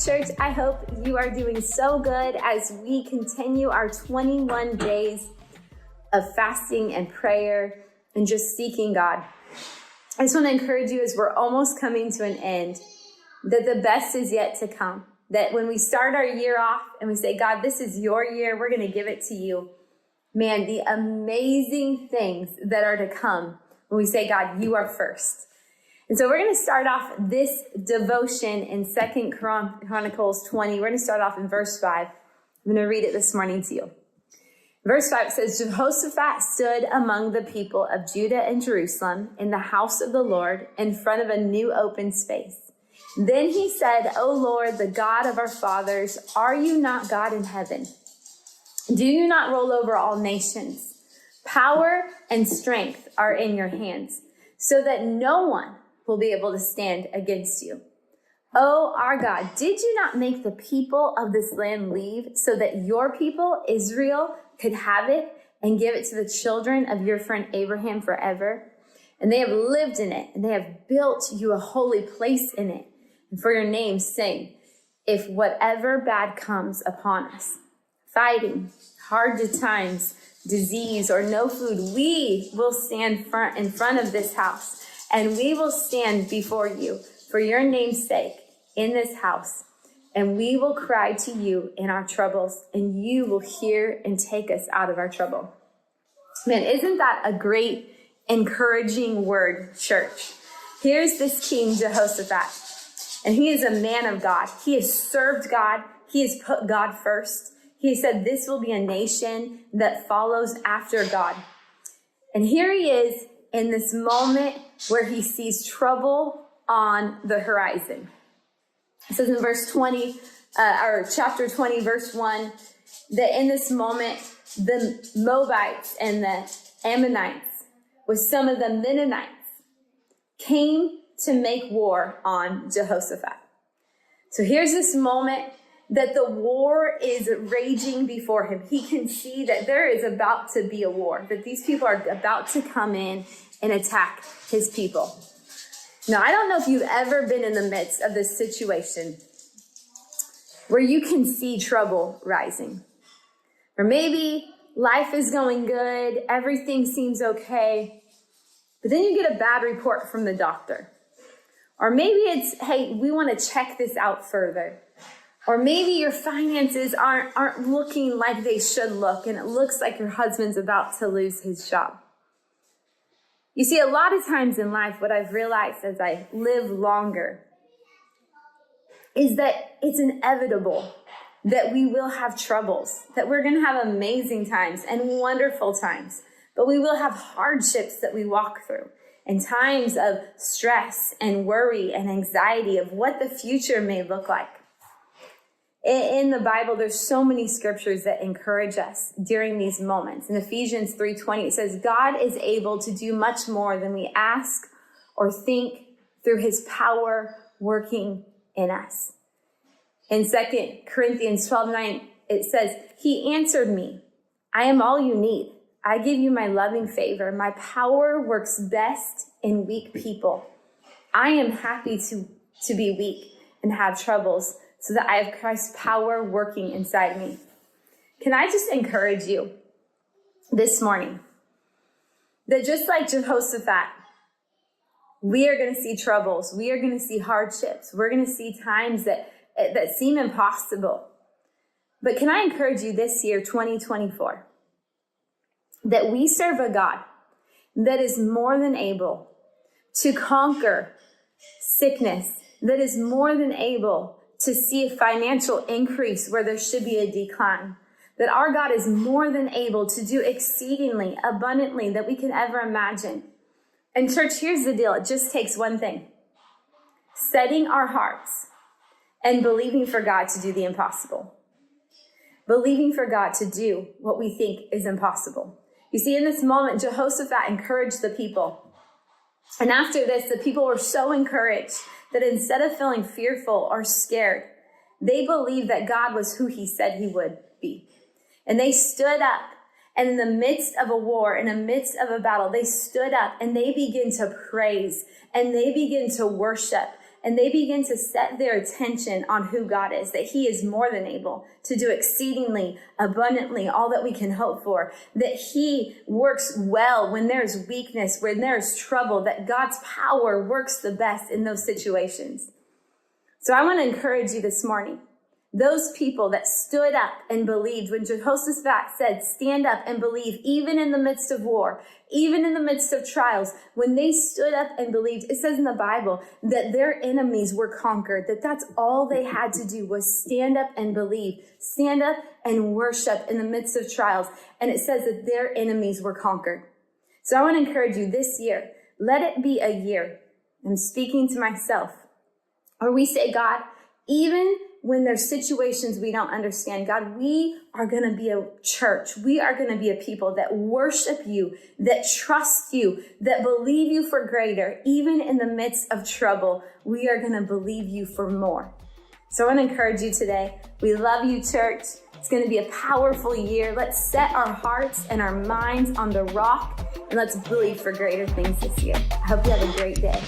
Church. I hope you are doing so good as we continue our 21 days of fasting and prayer and just seeking God. I just want to encourage you as we're almost coming to an end, that the best is yet to come. That when we start our year off and we say, God, this is your year, we're going to give it to you. Man, the amazing things that are to come when we say, God, you are first. And so we're going to start off this devotion in 2 Chronicles 20. We're going to start off in verse 5. I'm going to read it this morning to you. Verse 5 says, Jehoshaphat stood among the people of Judah and Jerusalem in the house of the Lord in front of a new open space. Then he said, O Lord, the God of our fathers, are you not God in heaven? Do you not rule over all nations? Power and strength are in your hands, so that no one will be able to stand against you. Oh, our God, did you not make the people of this land leave so that your people, Israel, could have it and give it to the children of your friend Abraham forever? And they have lived in it, and they have built you a holy place in it. And for your name's sake, if whatever bad comes upon us, fighting, hard times, disease, or no food, we will stand in front of this house, and we will stand before you for your name's sake in this house. And we will cry to you in our troubles, and you will hear and take us out of our trouble. Man, isn't that a great, encouraging word, church? Here's this King Jehoshaphat, and he is a man of God. He has served God. He has put God first. He said this will be a nation that follows after God. And here he is in this moment where he sees trouble on the horizon. It says in verse 20, or chapter 20, verse 1, that in this moment, the Moabites and the Ammonites, with some of the Mennonites, came to make war on Jehoshaphat. So here's this moment that the war is raging before him. He can see that there is about to be a war, that these people are about to come in and attack his people. Now, I don't know if you've ever been in the midst of this situation where you can see trouble rising. Or maybe life is going good, everything seems okay, but then you get a bad report from the doctor. Or maybe it's, hey, we want to check this out further. Or maybe your finances aren't looking like they should look, and it looks like your husband's about to lose his job. You see, a lot of times in life, what I've realized as I live longer is that it's inevitable that we will have troubles, that we're going to have amazing times and wonderful times, but we will have hardships that we walk through and times of stress and worry and anxiety of what the future may look like. In the Bible, there's so many scriptures that encourage us during these moments. In Ephesians 3:20, it says, God is able to do much more than we ask or think through his power working in us. In 2 Corinthians 12:9, it says, he answered me, I am all you need. I give you my loving favor. My power works best in weak people. I am happy to be weak and have troubles, so that I have Christ's power working inside me. Can I just encourage you this morning that just like Jehoshaphat, we are going to see troubles. We are going to see hardships. We're going to see times that seem impossible. But can I encourage you this year, 2024, that we serve a God that is more than able to conquer sickness, that is more than able to see a financial increase where there should be a decline. That our God is more than able to do exceedingly, abundantly that we can ever imagine. And church, here's the deal. It just takes one thing. Setting our hearts and believing for God to do the impossible. Believing for God to do what we think is impossible. You see, in this moment, Jehoshaphat encouraged the people. And after this, the people were so encouraged that instead of feeling fearful or scared, they believed that God was who he said he would be. And they stood up, and in the midst of a war, in the midst of a battle, they stood up and they began to praise and they began to worship and they begin to set their attention on who God is, that he is more than able to do exceedingly abundantly all that we can hope for, that he works well when there's weakness, when there's trouble, that God's power works the best in those situations. So I want to encourage you this morning. Those people that stood up and believed when Jehoshaphat said, stand up and believe, even in the midst of war, even in the midst of trials, when they stood up and believed, it says in the Bible that their enemies were conquered, that's all they had to do was stand up and believe, stand up and worship in the midst of trials. And it says that their enemies were conquered. So I want to encourage you this year, let it be a year. I'm speaking to myself. Or we say, God, even when there's situations we don't understand, God, we are going to be a church. We are going to be a people that worship you, that trust you, that believe you for greater. Even in the midst of trouble, we are going to believe you for more. So I want to encourage you today. We love you, church. It's going to be a powerful year. Let's set our hearts and our minds on the rock, and let's believe for greater things this year. I hope you have a great day.